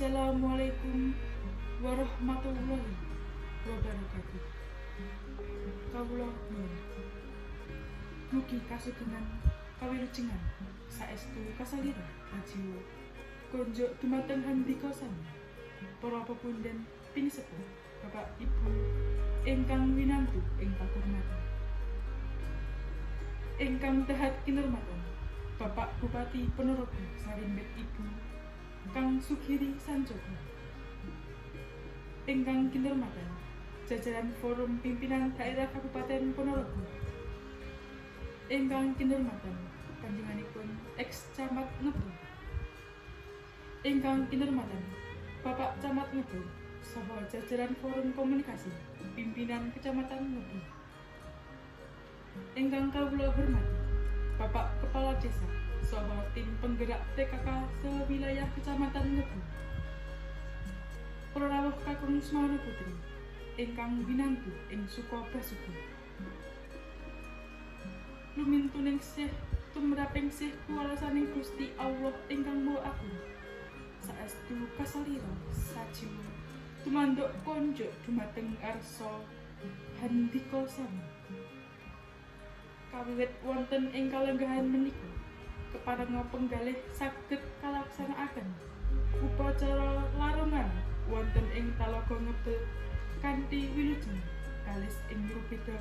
Assalamualaikum warahmatullahi wabarakatuh. Kawula nyuwun mugi kasugengan kawilujengan saestu kasalira ajiwa konjuk dumateng handika sami para pepundhen pinisepuh Bapak Ibu ingkang winantu ing pakurmatan, ingkang dahat kinurmatan Bapak Bupati Ponorogo Sarimbet Ibu Kang Sugiri Sanjoko, ingkang kinurmatan jajaran Forum Pimpinan Daerah Kabupaten Ponorogo, ingkang kinurmatan panjenenganipun ex-Camat Ngebu, ingkang kinurmatan Bapak Camat Ngebu saha jajaran Forum Komunikasi Pimpinan Kecamatan Ngebu, ingkang kawula hormati Bapak Kepala Desa saha tim penggerak PKK sewilayah Kecamatan Ngebu, para rawuh kakung Semana Putri ingkang winantu ing suka basuki, lumintuning sih tumraping sih kuwalasaning Gusti Allah ingkang Maha Agung, saestu kasalira sajiwa tumanduk konjuk dumateng arsa handika sami. Kawiwit wonten ing kalenggahan menika keparenga penggalih saged kalaksanakaken upacara larungan wonten ing Talaga Ngebel kanthi wilujeng kalis ing rubeda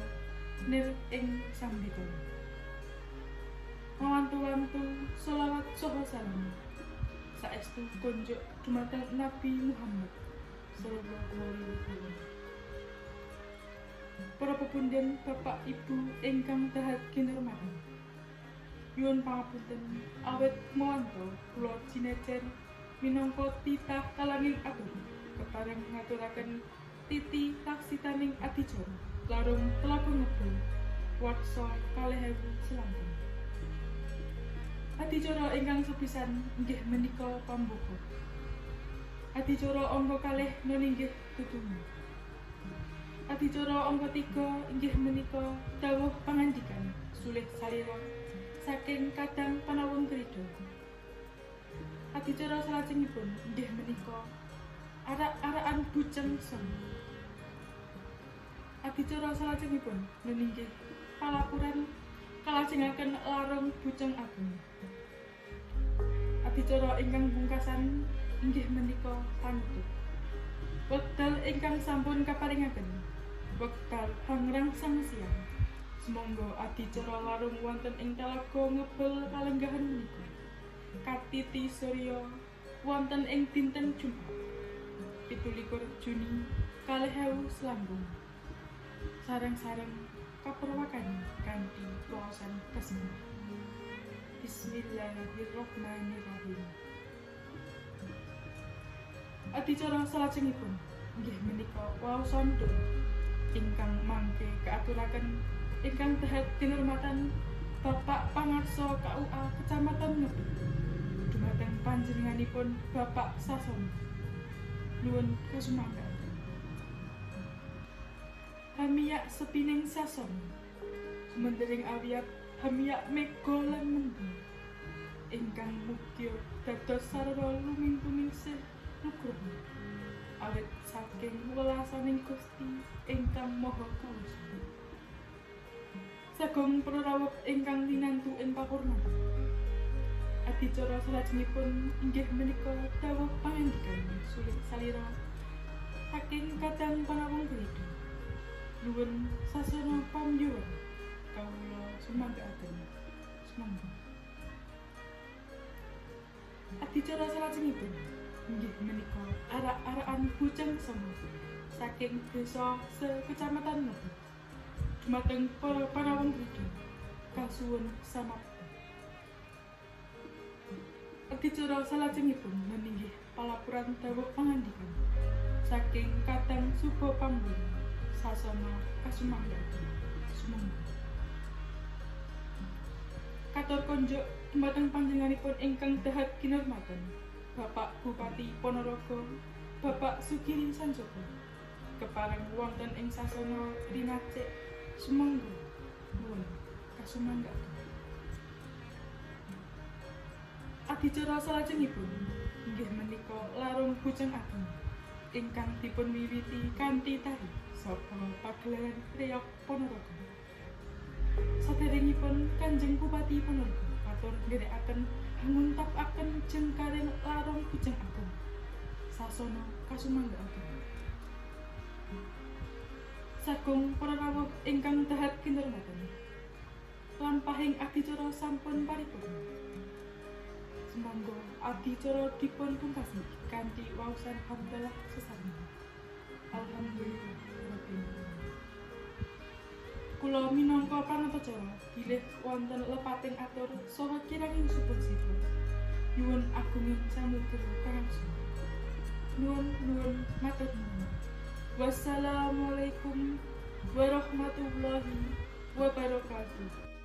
nir ing sambita. Mawantu-wantu sholawat saha salam saestu konjuk dumateng Nabi Muhammad sallallahu alaihi wasallam. Para pepundhen Bapak Ibu ingkang dahat kinurmatan, nyuwun pangapunten awit mawanto kula jinejer minangka titah kalanging agung kepareng ngaturaken titi taksitaning adicara larung Talaga Ngebel warsa 2000 selangkung. Adicara ingkang sepisan inggih menika pambuka. Adicara angka 2 meninggih tutungan. Adicara angka 3 inggih menika dawuh pangandikan sulih salira saking Kadang Panawung Krida. Adicara salajengipun inggih menika arak-arakan Bujeng Semi. Adicara salajengipun meninggih palapuran kalajengaken larung Bujeng Agung. Adicara ingkang pungkasan inggih menika panutup. Wekdal ingkang sampun kaparingaken wekdal hangrangsang siang. Semangga adicara larung wonten ing Talaga Ngebel kalenggahan menika katiti surya wonten ing dinten Jumat 17 Juni 2000 selangkung. Sareng-sareng kaperwakan kanthi waosan kasembah. Bismillahirrahmanirrahim. Adicara salajengipun inggih menika waosan doa ingkang mangke kaaturaken ingkang dahat kinurmatan Bapak Pangarsa KUA Kecamatan Ngebel dumateng panjenenganipun Bapak Sasono. Nuwun kasumanggaken. Hamiyak sepining Sasono sumendering awiyat hamiyak mega lan mendung ingkang mugya dados sarana lumintuning sih nugroho awit saking welasaning Gusti ingkang Maha Kuwasa. Sagung para rawuh ingkang winantu ing pakurmatan, adicara salajengipun inggih menika dawuh pangandikan sulih salira saking Kadang Panawung Krida. Nuwun sasana pamiyuwun kawula sumanggaaken. Semangga. Adicara salajengipun inggih menika arak-arakan Bujeng Semi saking desa sekecamatan Ngebel dumateng para Panawung Krida kasuwun samapta. Adicara salajengipun meninggih palapuran dawuh pangandikan saking Kadang Suba Pambun sasana kasumanggaken. Semangga. Katur konjuk dumateng panjenenganipun ingkang dahat kinurmatan Bapak Bupati Ponorogo Bapak Sugiri Sanjoko kepareng wonten ing sasana rinacik sumangga nuwun kasumanggaken. Adicara salajengipun inggih menika larung Bujang Ageng ingkang dipun wiwiti kanthi tari saka pagelaran Reyok Ponorogo. Saderengipun Kanjeng Bupati Ponorogo katur ndherekaken nguntapaken jengkaring larung Bujang Ageng sasana kasumanggaaken. Sagung para rawuh ingkang dahat kinurmatan, lampahing adicara sampun paripurna. Sumangga adicara dipun pungkasi kanthi waosan hamdalah sesami. Alhamdulillah rabbil alamin. Kula minangka panatacara bilih wonten lepating atur saha kiranging supun-sipun. Nyuwun agunging samudra kangsul. Nuwun matur nuwun. Wassalamualaikum warahmatullahi wabarakatuh.